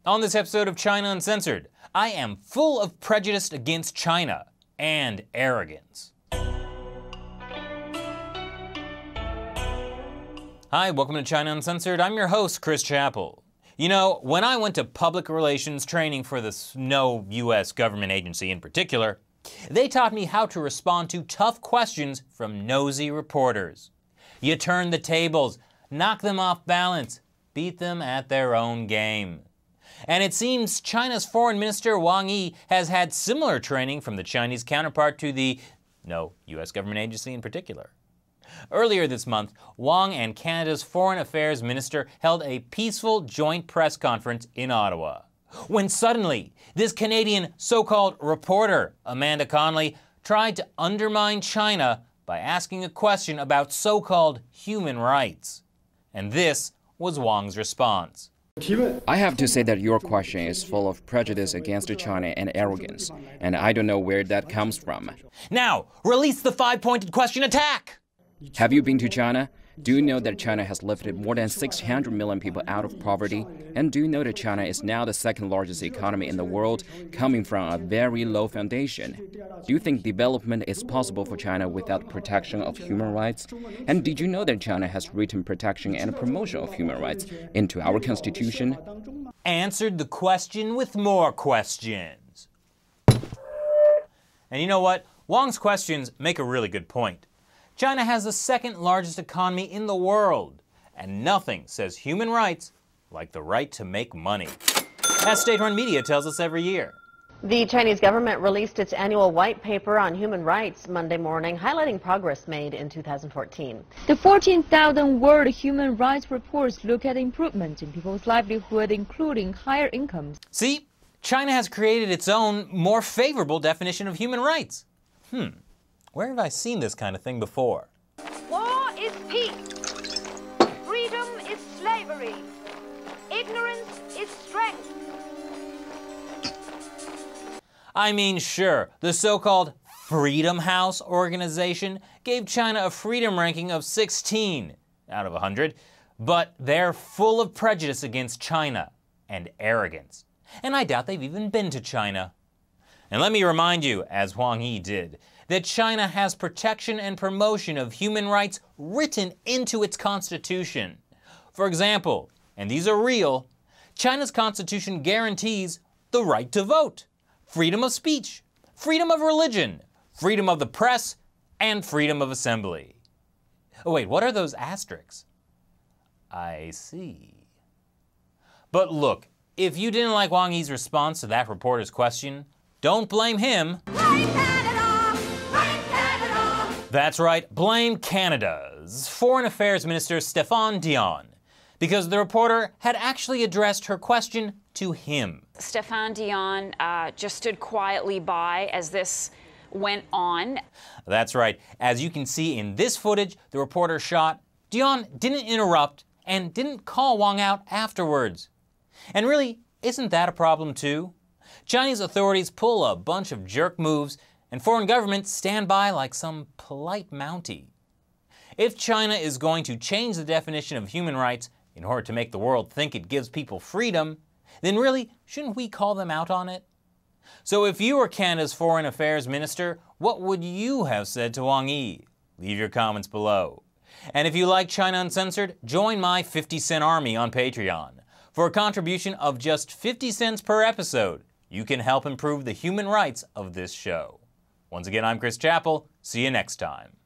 On this episode of China Uncensored, I am full of prejudice against China and arrogance. Hi, welcome to China Uncensored. I'm your host, Chris Chappell. You know, when I went to public relations training for no U.S. government agency in particular, they taught me how to respond to tough questions from nosy reporters. You turn the tables, knock them off balance, beat them at their own game. And it seems China's Foreign Minister Wang Yi has had similar training from the Chinese counterpart to no U.S. government agency in particular. Earlier this month, Wang and Canada's Foreign Affairs Minister held a peaceful joint press conference in Ottawa, when suddenly this Canadian so-called reporter, Amanda Connolly, tried to undermine China by asking a question about so-called human rights. And this was Wang's response. I have to say that your question is full of prejudice against China and arrogance, and I don't know where that comes from. Now, release the five-pointed question attack! Have you been to China? Do you know that China has lifted more than 600 million people out of poverty? And do you know that China is now the second largest economy in the world, coming from a very low foundation? Do you think development is possible for China without protection of human rights? And did you know that China has written protection and promotion of human rights into our constitution? Answered the question with more questions. And you know what? Wang's questions make a really good point. China has the second largest economy in the world, and nothing says human rights like the right to make money, as state-run media tells us every year. The Chinese government released its annual white paper on human rights Monday morning, highlighting progress made in 2014. The 14,000-word human rights reports look at improvements in people's livelihood, including higher incomes. See, China has created its own, more favorable definition of human rights. Where have I seen this kind of thing before? War is peace. Freedom is slavery. Ignorance is strength. I mean, sure, the so-called Freedom House organization gave China a freedom ranking of 16 out of 100, but they're full of prejudice against China and arrogance. And I doubt they've even been to China. And let me remind you, as Wang Yi did, that China has protection and promotion of human rights written into its constitution. For example, and these are real, China's constitution guarantees the right to vote, freedom of speech, freedom of religion, freedom of the press, and freedom of assembly. Oh wait, what are those asterisks? I see. But look, if you didn't like Wang Yi's response to that reporter's question, don't blame him. Blame Canada! Blame Canada! That's right, blame Canada's Foreign Affairs Minister Stéphane Dion, because the reporter had actually addressed her question to him. Stéphane Dion just stood quietly by as this went on. That's right, as you can see in this footage the reporter shot, Dion didn't interrupt and didn't call Wang out afterwards. And really, isn't that a problem too? Chinese authorities pull a bunch of jerk moves, and foreign governments stand by like some polite Mountie. If China is going to change the definition of human rights in order to make the world think it gives people freedom, then really, shouldn't we call them out on it? So if you were Canada's Foreign Affairs Minister, what would you have said to Wang Yi? Leave your comments below. And if you like China Uncensored, join my 50-cent army on Patreon. For a contribution of just 50 cents per episode, you can help improve the human rights of this show. Once again, I'm Chris Chappell. See you next time.